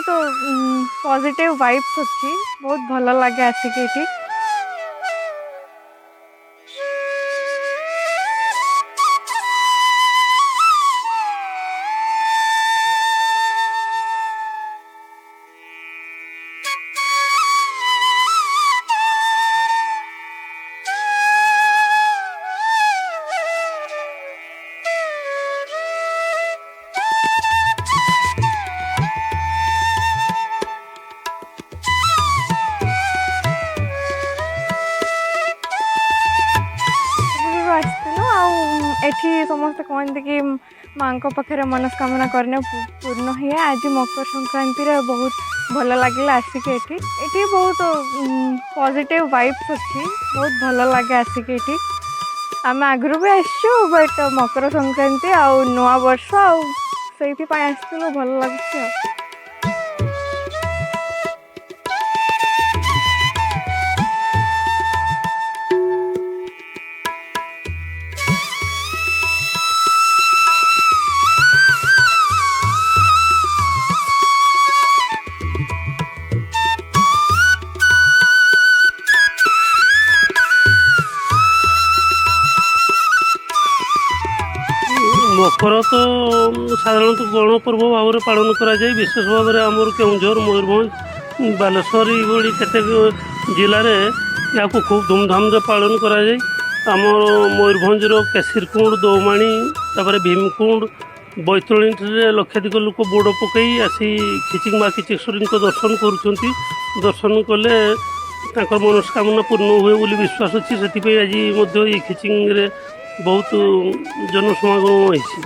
बहुत positive vibes अच्छी बहुत भल लगे आसिक ये एठी समस्त कहते कि माँ पाखे मनस्कामना करने पूर्ण हुए। आज मकर संक्रांति रे बहुत भल लगे आसिक ये बहुत पॉजिटिव वाइब्स अच्छी बहुत भल लगे आसिक ये आम आगु भी आसचु बट मकर संक्रांति आउ नुआ वर्ष आसलु भल लगे। मकर तो साधारणतः गणपर्व भाव में पालन कराए विशेष भाव में आमर केउझर मयूरभंज बालेश्वर ये केते जिले में या खूब धूमधाम से पालन कराए। आमर मयूरभंजर केसिरकुंड दौमाणी तापर भीमकुंड बैतरणी लक्षाधिक लोक बोर्ड पकई आसी खिचिंग माँ खिचेश्वरी दर्शन करुँच। दर्शन कले मनस्कामना पूर्ण हुए बोली विश्वास अच्छी से आज ये खिचिंग बहुत जनसमागम होती।